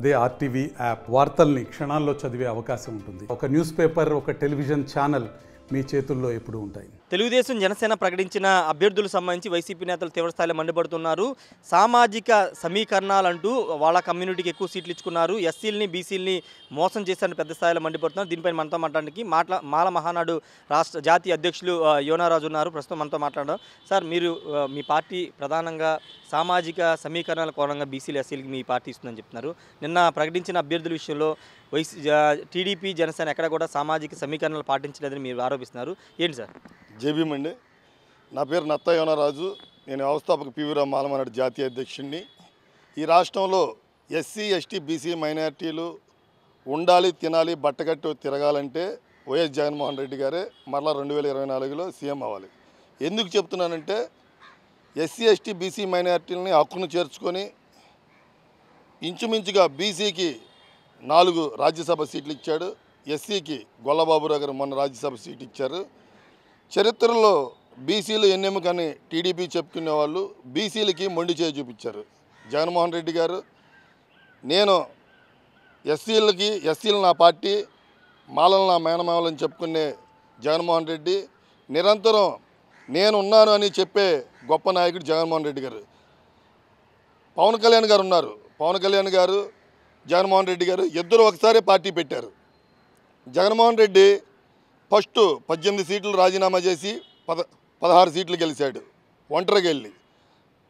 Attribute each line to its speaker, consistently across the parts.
Speaker 1: అదే RTV app వార్తల్ని క్షణాల్లో చదివే అవకాశం ఉంటుంది. ఒక న్యూస్ పేపర్, ఒక టెలివిజన్ ఛానల్ మీ చేతుల్లో ఎప్పుడూ ఉంటాయి.
Speaker 2: తెలుగుదేశం జనసేన ప్రకటించిన అభ్యర్థులకు సంబంధించి వైసీపీ నేతలు తీవ్రస్థాయిలో మండిపడుతున్నారు. సామాజిక సమీకరణాలంటూ వాళ్ళ కమ్యూనిటీకి ఎక్కువ సీట్లు ఇచ్చుకున్నారు, ఎస్సీలని బీసీలని మోసం చేశారని పెద్ద స్థాయిలో మండిపడుతున్నారు. దీనిపై మనతో మాట్లాడడానికి మాల మహానాడు రాష్ట్ర జాతీయ అధ్యక్షులు యోనారాజు ఉన్నారు. ప్రస్తుతం మనతో మాట్లాడడం. సార్, మీరు మీ పార్టీ ప్రధానంగా సామాజిక సమీకరణాల కోణంగా బీసీలు ఎస్సీలకి మీ పార్టీ ఇస్తుందని చెప్తున్నారు. నిన్న ప్రకటించిన అభ్యర్థుల విషయంలో టీడీపీ జనసేన ఎక్కడ కూడా సామాజిక సమీకరణాలు పాటించలేదని మీరు ఆరోపిస్తున్నారు. ఏంటి సార్?
Speaker 3: జేబీఎం అండి. నా పేరు నత్త యోనారాజు. నేను వ్యవస్థాపక పివిరామ్ మాల మహానాడు జాతీయ అధ్యక్షుడిని. ఈ రాష్ట్రంలో ఎస్సీ ఎస్టీ బీసీ మైనారిటీలు ఉండాలి, తినాలి, బట్టకట్టు తిరగాలంటే వైఎస్ జగన్మోహన్ రెడ్డి గారే మరలా 2024లో సీఎం అవ్వాలి. ఎందుకు చెప్తున్నానంటే ఎస్సీ ఎస్టీ బీసీ మైనారిటీలని హక్కును చేర్చుకొని ఇంచుమించుగా బీసీకి 4 రాజ్యసభ సీట్లు ఇచ్చాడు, ఎస్సీకి గొల్లబాబురావు గారు మొన్న రాజ్యసభ సీట్ ఇచ్చారు. చరిత్రలో బీసీలు ఎన్నెముకని టీడీపీ చెప్పుకునే వాళ్ళు బీసీలకి మొండి చేయి చూపించారు. జగన్మోహన్ రెడ్డి గారు నేను ఎస్సీలు నా పార్టీ, మాలలు నా మేనమామలని చెప్పుకునే జగన్మోహన్ రెడ్డి నిరంతరం నేనున్నాను అని చెప్పే గొప్ప నాయకుడు జగన్మోహన్ రెడ్డి గారు. పవన్ కళ్యాణ్ గారు ఉన్నారు. పవన్ కళ్యాణ్ గారు, జగన్మోహన్ రెడ్డి గారు ఇద్దరు ఒకసారి పార్టీ పెట్టారు. జగన్మోహన్ రెడ్డి ఫస్ట్ 18 సీట్లు రాజీనామా చేసి 16 సీట్లు గెలిచాడు ఒంటరిగా వెళ్ళి.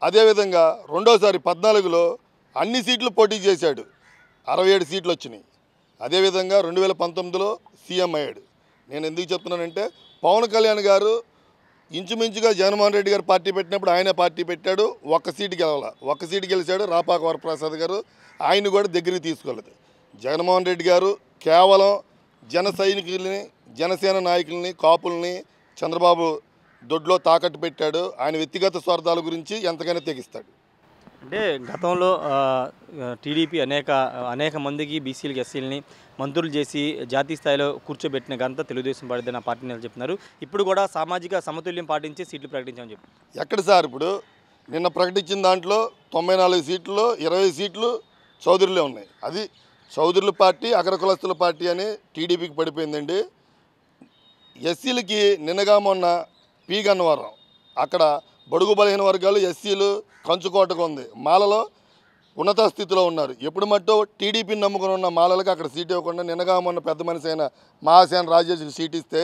Speaker 3: అదేవిధంగా రెండోసారి 14లో అన్ని సీట్లు పోటీ చేశాడు, 67 సీట్లు వచ్చినాయి. అదేవిధంగా 2019లో సీఎం అయ్యాడు. నేను ఎందుకు చెప్తున్నానంటే పవన్ కళ్యాణ్ గారు ఇంచుమించుగా జగన్మోహన్ రెడ్డి గారు పార్టీ పెట్టినప్పుడు ఆయన పార్టీ పెట్టాడు, ఒక్క సీటు గెలిచాడు రాపాక వరప్రసాద్ గారు. ఆయన కూడా దగ్గరికి తీసుకోలేదు. జగన్మోహన్ రెడ్డి గారు కేవలం జన సైనికుల్ని, జనసేన నాయకుల్ని, కాపుల్ని చంద్రబాబు దొడ్లో తాకట్టు పెట్టాడు. ఆయన వ్యక్తిగత స్వార్థాల గురించి ఎంతకైనా తెగిస్తాడు.
Speaker 2: అంటే గతంలో టీడీపీ అనేక మందికి బీసీలకి ఎస్సీలని మంత్రులు చేసి జాతీయ స్థాయిలో కూర్చోబెట్టిన ఘనత తెలుగుదేశం పార్టీ పార్టీ నేతలు చెప్తున్నారు. ఇప్పుడు కూడా సామాజిక సమతుల్యం పాటించి సీట్లు ప్రకటించామని చెప్పి
Speaker 3: ఎక్కడ సార్? ఇప్పుడు నిన్న ప్రకటించిన దాంట్లో 94 సీట్లలో 20 సీట్లు చౌదరులే ఉన్నాయి. అది చౌదరుల పార్టీ, అగ్ర కులస్తుల పార్టీ అని టీడీపీకి పడిపోయిందండి. ఎస్సీలకి నిన్నగా మొన్న పి గన్నవరం అక్కడ బడుగు బలహీన వర్గాలు ఎస్సీలు కంచుకోటకు ఉంది, మాలలో ఉన్నత స్థితిలో ఉన్నారు. ఎప్పుడు మట్టో టీడీపీని నమ్ముకుని ఉన్న మాలలకు అక్కడ సీట్ ఇవ్వకుండా నిన్నగా మొన్న పెద్ద మనిషి అయిన మహాసేన రాజేష్కి సీట్ ఇస్తే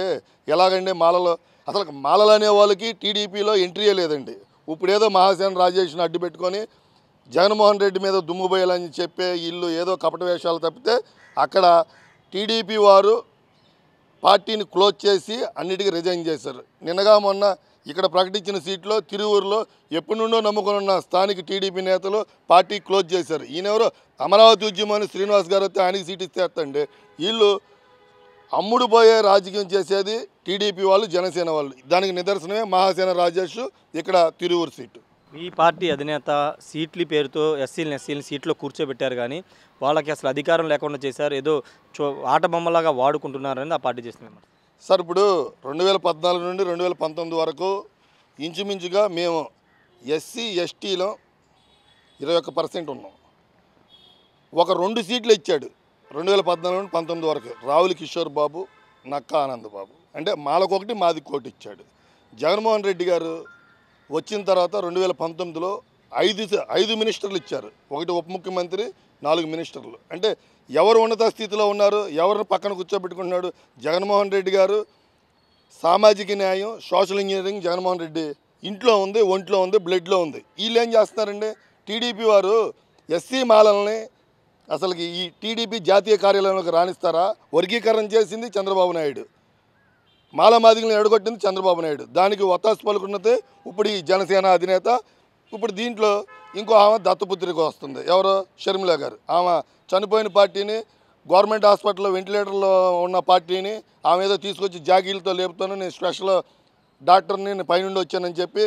Speaker 3: ఎలాగండి? మాలలో అసలు మాలలు అనే వాళ్ళకి టీడీపీలో ఎంట్రీయే లేదండి. ఇప్పుడేదో మహాసేన రాజేష్ని అడ్డు పెట్టుకొని జగన్మోహన్ రెడ్డి మీద దుమ్ము పోయాలని చెప్పే ఇల్లు ఏదో కపట వేషాలు తప్పితే అక్కడ టీడీపీ వారు పార్టీని క్లోజ్ చేసి అన్నిటికీ రిజైన్ చేశారు. నిన్నగా మొన్న ఇక్కడ ప్రకటించిన సీట్లో తిరువూరులో ఎప్పటి నుండో నమ్ముకుని ఉన్న స్థానిక టీడీపీ నేతలు పార్టీ క్లోజ్ చేశారు. ఈయనెవరో అమరావతి ఉద్యమాన్ని శ్రీనివాస్ గారు వస్తే ఆయనకి సీట్ ఇస్తేస్తండి. వీళ్ళు అమ్ముడు పోయే రాజకీయం చేసేది టీడీపీ వాళ్ళు, జనసేన వాళ్ళు. దానికి నిదర్శనమే మహాసేన రాజేష్ ఇక్కడ తిరువూరు సీటు.
Speaker 2: ఈ పార్టీ అధినేత సీట్ల పేరుతో ఎస్సీలని సీట్లో కూర్చోబెట్టారు, కానీ వాళ్ళకి అసలు అధికారం లేకుండా చేశారు. ఏదో ఆట బొమ్మలాగా వాడుకుంటున్నారని ఆ పార్టీ చేస్తున్నారు.
Speaker 3: సార్, ఇప్పుడు 2014 నుండి 2019 వరకు ఇంచుమించుగా మేము ఎస్సీ ఎస్టీలో 21% ఉన్నాం. ఒక 2 సీట్లు ఇచ్చాడు 2014 నుండి 19 వరకు రావుల కిషోర్ బాబు, నక్కా ఆనంద్ బాబు. అంటే మాలకొకటి మాది కోటి ఇచ్చాడు. జగన్మోహన్ రెడ్డి గారు వచ్చిన తర్వాత 2019లో 5 మినిస్టర్లు ఇచ్చారు. ఒకటి ఉప ముఖ్యమంత్రి, 4 మినిస్టర్లు. అంటే ఎవరు ఉన్నత స్థితిలో ఉన్నారు, ఎవరిని పక్కన కూర్చోబెట్టుకుంటున్నాడు? జగన్మోహన్ రెడ్డి గారు సామాజిక న్యాయం, సోషల్ ఇంజనీరింగ్ జగన్మోహన్ రెడ్డి ఇంట్లో ఉంది, ఒంట్లో ఉంది, బ్లడ్లో ఉంది. వీళ్ళు ఏం చేస్తున్నారండి? టీడీపీ వారు ఎస్సీ మాలల్ని అసలుకి ఈ టీడీపీ జాతీయ కార్యాలయంలోకి రాణిస్తారా? వర్గీకరణ చేసింది చంద్రబాబు నాయుడు, మాలమాదిగలను ఎడగొట్టింది చంద్రబాబు నాయుడు. దానికి ఒత్తాసు పలుకున్నదే ఇప్పుడు ఈ జనసేన అధినేత. ఇప్పుడు దీంట్లో ఇంకో ఆమె దత్తపుత్రిక వస్తుంది. ఎవరో షర్మిల గారు. ఆమె చనిపోయిన పార్టీని, గవర్నమెంట్ హాస్పిటల్లో వెంటిలేటర్లో ఉన్న పార్టీని ఆమె ఏదో తీసుకొచ్చి జాగీలతో లేపుతాను, నేను స్పెషల్ డాక్టర్ని, నేను పైనుండి వచ్చానని చెప్పి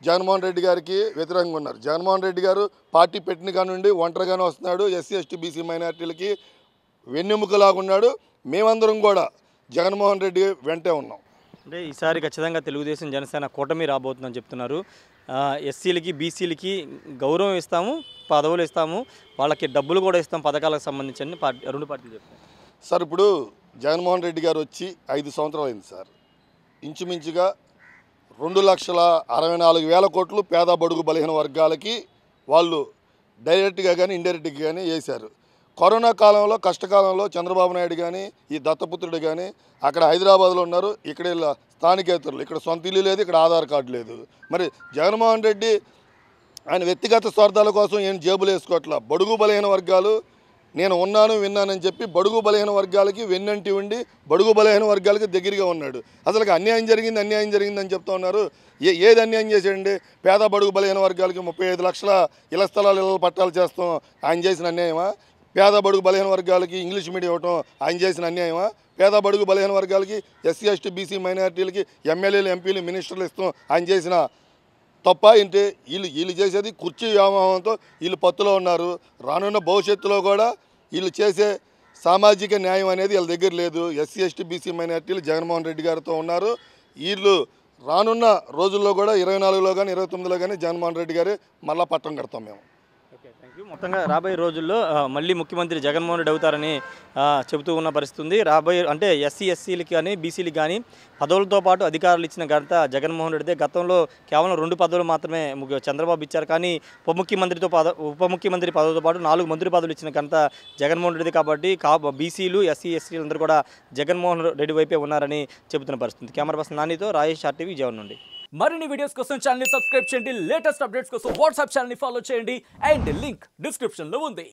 Speaker 3: జగన్మోహన్ రెడ్డి గారికి వ్యతిరేకంగా ఉన్నారు. జగన్మోహన్ రెడ్డి గారు పార్టీ పెట్టిన కానుండి ఒంటరిగానే వస్తున్నాడు. ఎస్సీ ఎస్టీ బీసీ మైనారిటీలకి వెన్నెముకలాగున్నాడు. మేమందరం కూడా జగన్మోహన్ రెడ్డి వెంటే ఉన్నాం.
Speaker 2: అంటే ఈసారి ఖచ్చితంగా తెలుగుదేశం జనసేన కూటమి రాబోతుందని చెప్తున్నారు. ఎస్సీలకి బీసీలకి గౌరవం ఇస్తాము, పదవులు ఇస్తాము, వాళ్ళకి డబ్బులు కూడా ఇస్తాం పథకాలకు సంబంధించి రెండు పార్టీలు చెప్తారు.
Speaker 3: సార్ ఇప్పుడు జగన్మోహన్ రెడ్డి గారు వచ్చి 5 సంవత్సరాలు అయింది సార్. ఇంచుమించుగా 2,64,000 కోట్లు పేద బడుగు బలహీన వర్గాలకి వాళ్ళు డైరెక్ట్గా కానీ ఇండైరెక్ట్గా కానీ వేశారు. కరోనా కాలంలో కష్టకాలంలో చంద్రబాబు నాయుడు కానీ ఈ దత్తపుత్రుడు కానీ అక్కడ హైదరాబాద్లో ఉన్నారు, ఇక్కడ స్థానికేతరులు, ఇక్కడ సొంత ఇల్లు లేదు, ఇక్కడ ఆధార్ కార్డు లేదు. మరి జగన్మోహన్ రెడ్డి ఆయన వ్యక్తిగత స్వార్థాల కోసం ఏం జేబులు వేసుకోవట్లా. బడుగు బలహీన వర్గాలు నేను ఉన్నాను విన్నానని చెప్పి బడుగు బలహీన వర్గాలకి వెన్నంటి ఉండి బడుగు బలహీన వర్గాలకి దగ్గరగా ఉన్నాడు. అసలు అన్యాయం జరిగిందని చెప్తా ఉన్నారు. ఏది అన్యాయం చేశాడండి? పేద బడుగు బలహీన వర్గాలకి 35 లక్షల ఇళ్ల స్థలాలు ఇళ్ల పట్టాలు చేస్తాం ఆయన చేసిన అన్యాయమా? పేద బడుగు బలహీన వర్గాలకి ఇంగ్లీష్ మీడియం ఇవ్వటం ఆయన చేసిన అన్యాయమా? పేద బడుగు బలహీన వర్గాలకి ఎస్సీ ఎస్టీ బీసీ మైనారిటీలకి ఎమ్మెల్యేలు ఎంపీలు మినిస్టర్లు ఇస్తాం ఆయన చేసిన తప్ప ఏంటి? వీళ్ళు చేసేది కుర్చీ వ్యామోహంతో వీళ్ళు పత్తులో ఉన్నారు. రానున్న భవిష్యత్తులో కూడా వీళ్ళు చేసే సామాజిక న్యాయం అనేది వీళ్ళ దగ్గర లేదు. ఎస్సీ ఎస్టీ బీసీ మైనారిటీలు జగన్మోహన్ రెడ్డి గారితో ఉన్నారు. వీళ్ళు రానున్న రోజుల్లో కూడా 24లో కానీ 29లో కానీ జగన్మోహన్ రెడ్డి గారు మళ్ళా పట్టం కడతాం మేము.
Speaker 2: మొత్తంగా రాబోయే రోజుల్లో మళ్ళీ ముఖ్యమంత్రి జగన్మోహన్ రెడ్డి అవుతారని చెబుతూ ఉన్న పరిస్థితి ఉంది. అంటే ఎస్సీలకి కానీ బీసీలకి కానీ పదవులతో పాటు అధికారులు ఇచ్చిన ఘనత జగన్మోహన్ రెడ్డిదే. గతంలో కేవలం 2 పదవులు మాత్రమే చంద్రబాబు ఇచ్చారు, కానీ ఉప ముఖ్యమంత్రి పదవులతో పాటు 4 మంత్రి పదవులు ఇచ్చిన ఘనత జగన్మోహన్ రెడ్డి కాబట్టి బీసీలు ఎస్సీలు అందరూ కూడా జగన్మోహన్ రెడ్డి వైపే ఉన్నారని చెబుతున్న పరిస్థితి. కెమెరా పర్సన్ నానితో రాజేష్ RTV విజయవాడ నుండి.
Speaker 4: మరిన్ని వీడియోస్ కోసం ఛానల్ ని సబ్స్క్రైబ్ చేయండి, లేటెస్ట్ అప్డేట్స్ కోసం వాట్సాప్ ఛానల్ ని ఫాలో చేయండి అండ్ లింక్ డిస్క్రిప్షన్ లో ఉంది.